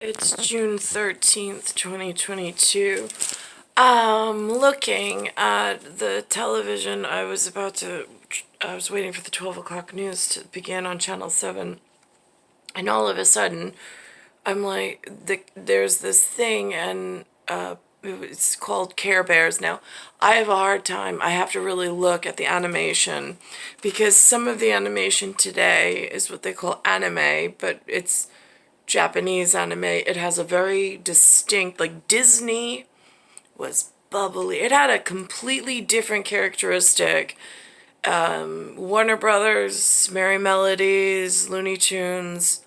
It's June 13th, 2022. Looking at the television. I was waiting for the 12 o'clock news to begin on Channel 7. And all of a sudden, I'm like, there's this thing, and it's called Care Bears. Now, I have a hard time. I have to really look at the animation, because some of the animation today is what they call anime, but it's Japanese anime. It has a very distinct, like Disney was bubbly. It had a completely different characteristic. Warner Brothers, Merry Melodies, Looney Tunes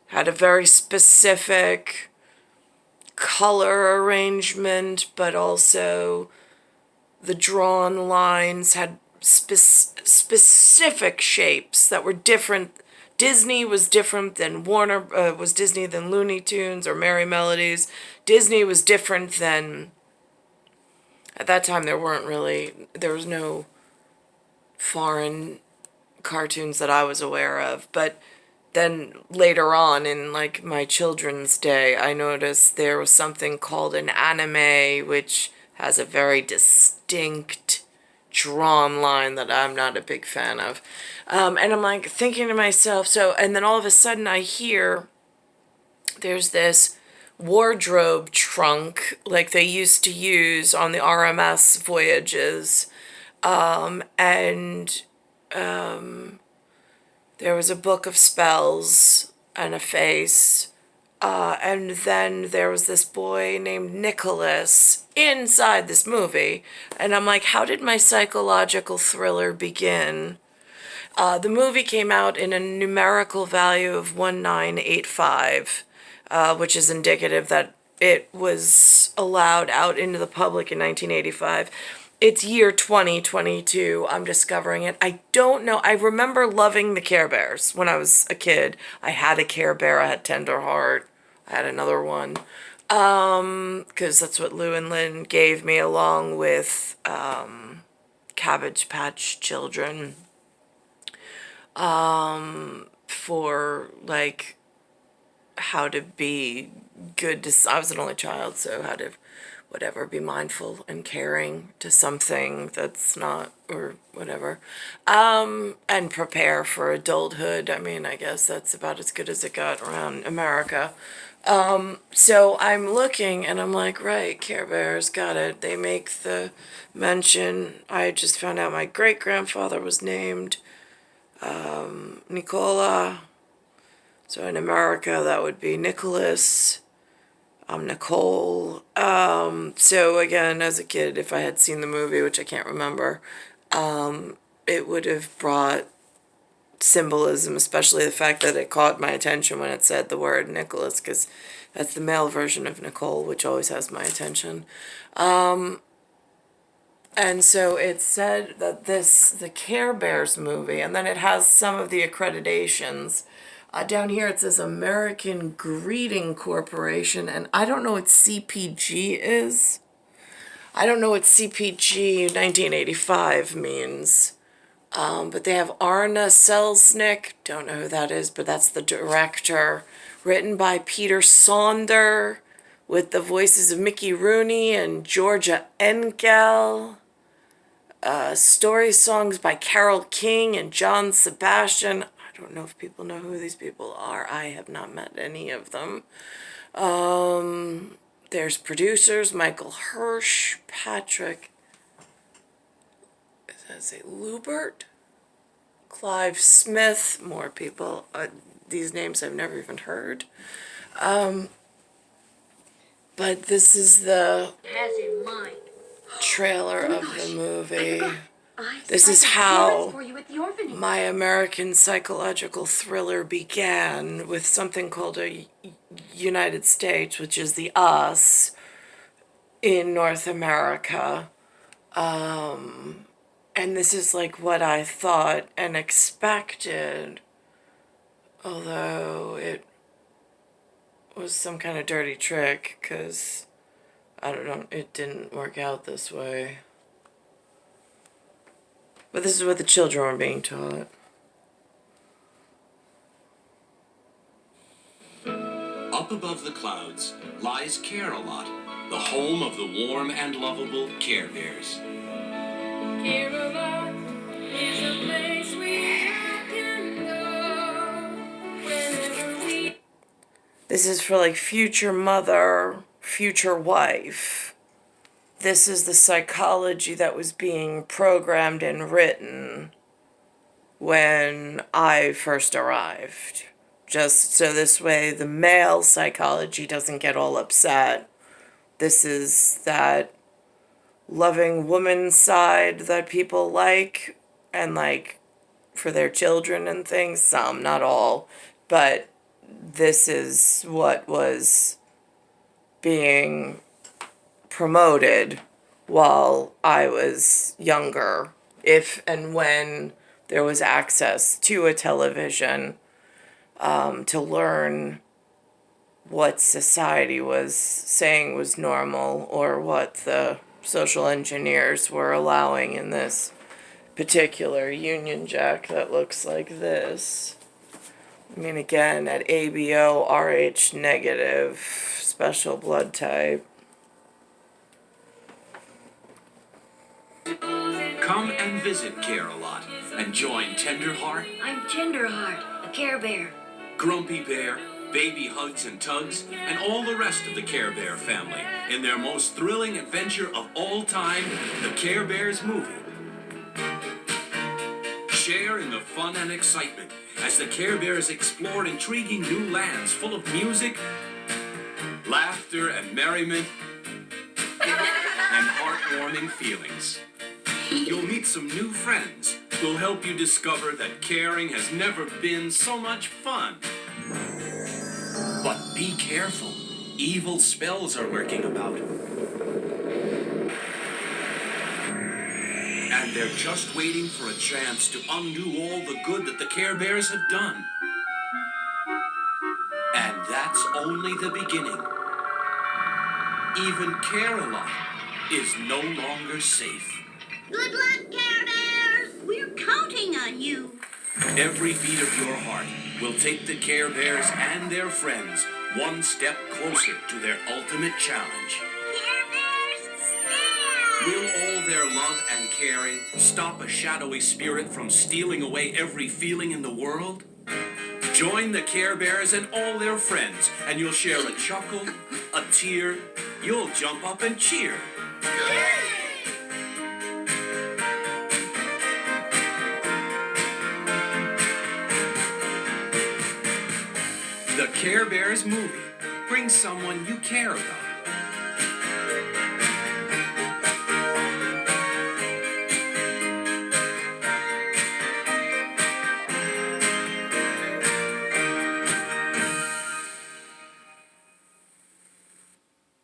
had a very specific color arrangement, but also the drawn lines had specific shapes that were different. Disney was different than was Disney than Looney Tunes or Merry Melodies. Disney was different than, at that time there was no foreign cartoons that I was aware of, but then later on in like my children's day, I noticed there was something called an anime, which has a very distinct drawn line that I'm not a big fan of. And I'm like thinking to myself, and then all of a sudden I hear there's this wardrobe trunk like they used to use on the RMS voyages. And there was a book of spells and a face. And then there was this boy named Nicholas inside this movie. And I'm like, how did my psychological thriller begin? The movie came out in a numerical value of 1985, which is indicative that it was allowed out into the public in 1985. It's year 2022. I'm discovering it. I don't know. I remember loving the Care Bears when I was a kid. I had a Care Bear. I had Tenderheart. I had another one. Because that's what Lou and Lynn gave me, along with Cabbage Patch Children. For like how to be good to, I was an only child, so how to whatever, be mindful and caring to something that's not, or whatever, and prepare for adulthood. I mean, I guess that's about as good as it got around America. So I'm looking and I'm like, right, Care Bears, got it. They make the mention. I just found out my great-grandfather was named Nicole. So in America, that would be Nicholas. I'm Nicole. So again, as a kid, if I had seen the movie, which I can't remember, it would have brought symbolism, especially the fact that it caught my attention when it said the word Nicholas, because that's the male version of Nicole, which always has my attention. And so it said that the Care Bears movie, and then it has some of the accreditations. Down here it says American Greeting Corporation, and I don't know what CPG is. I don't know what CPG 1985 means. But they have Arna Selznick, don't know who that is, but that's the director. Written by Peter Sonder, with the voices of Mickey Rooney and Georgia Engel. Story songs by Carole King and John Sebastian. I don't know if people know who these people are. I have not met any of them. There's producers, Michael Hirsch, Patrick, does that say Lubert? Clive Smith, more people. These names I've never even heard. But this is the trailer of the movie. This is how my American psychological thriller began, with something called a United States, which is the us in North America. And this is like what I thought and expected, although it was some kind of dirty trick, because I don't know, it didn't work out this way. But this is what the children were being taught. Up Up above the clouds lies Care-a-Lot, the home of the warm and lovable Care Bears. Care-a-Lot is a place we can go whenever we... This is for like future mother, future wife. This is the psychology that was being programmed and written when I first arrived. Just so this way the male psychology doesn't get all upset. This is that loving woman side that people like, and like for their children and things. Some, not all. But this is what was being promoted while I was younger, if and when there was access to a television, to learn what society was saying was normal, or what the social engineers were allowing in this particular Union Jack that looks like this. I mean, again, at ABO, RH negative, special blood type. Come and visit Care-a-Lot and join Tenderheart. I'm Tenderheart, a Care Bear. Grumpy Bear, Baby Hugs and Tugs, and all the rest of the Care Bear family in their most thrilling adventure of all time, the Care Bears movie. Share in the fun and excitement as the Care Bears explore intriguing new lands full of music, laughter and merriment, and heartwarming feelings. You'll meet some new friends who'll help you discover that caring has never been so much fun. But be careful. Evil spells are lurking about. And they're just waiting for a chance to undo all the good that the Care Bears have done. And that's only the beginning. Even Care-a-Lot is no longer safe. Good luck, Care Bears! We're counting on you. Every beat of your heart will take the Care Bears and their friends one step closer to their ultimate challenge. Care Bears, stand! Will all their love and caring stop a shadowy spirit from stealing away every feeling in the world? Join the Care Bears and all their friends, and you'll share a chuckle, a tear. You'll jump up and cheer. The Care Bears movie. Bring someone you care about.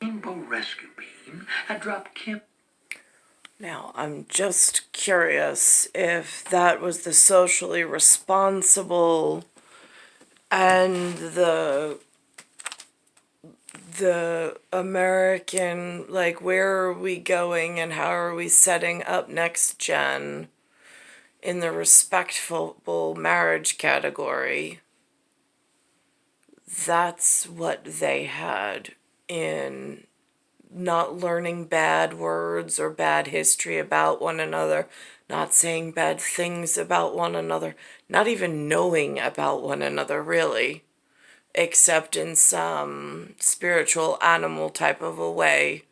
Rainbow Rescue Beam had dropped Kim. Now, I'm just curious if that was the socially responsible and the American, like, where are we going and how are we setting up next gen in the respectful marriage category. That's what they had in not learning bad words or bad history about one another, not saying bad things about one another, not even knowing about one another, really, except in some spiritual animal type of a way,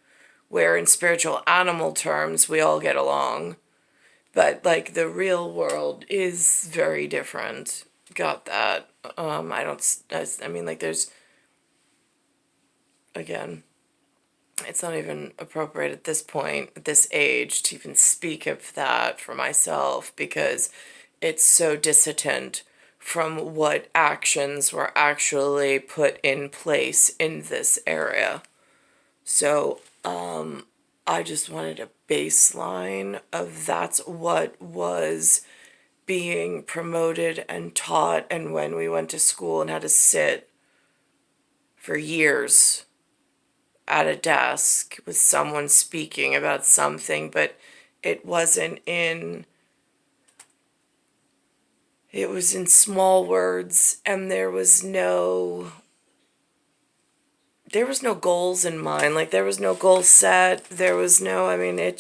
where in spiritual animal terms we all get along. But, like, the real world is very different. Got that. I mean, like, there's, again, it's not even appropriate at this point, at this age, to even speak of that for myself, because it's so dissident from what actions were actually put in place in this area. So, I just wanted a baseline of that's what was being promoted and taught, and when we went to school and had to sit for years at a desk with someone speaking about something, but it was in small words, and there was no there was no goals in mind. Like, there was no goal set. There was no, I mean, it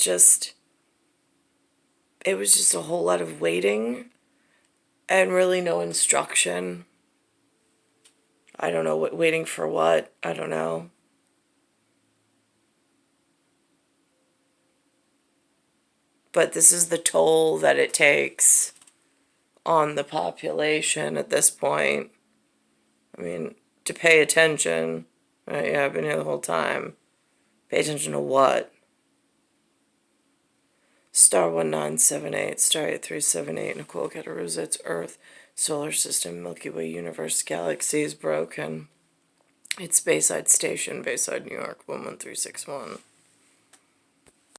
was just a whole lot of waiting and really no instruction. I don't know what, waiting for what. I don't know. But this is the toll that it takes on the population at this point. I mean, to pay attention. Right, yeah, I've been here the whole time. Pay attention to what? Star 1978, Star 8378, Nicole, Cattaruzza, it's Earth, Solar System, Milky Way, Universe, Galaxy is broken. It's Bayside Station, Bayside, New York, 11361.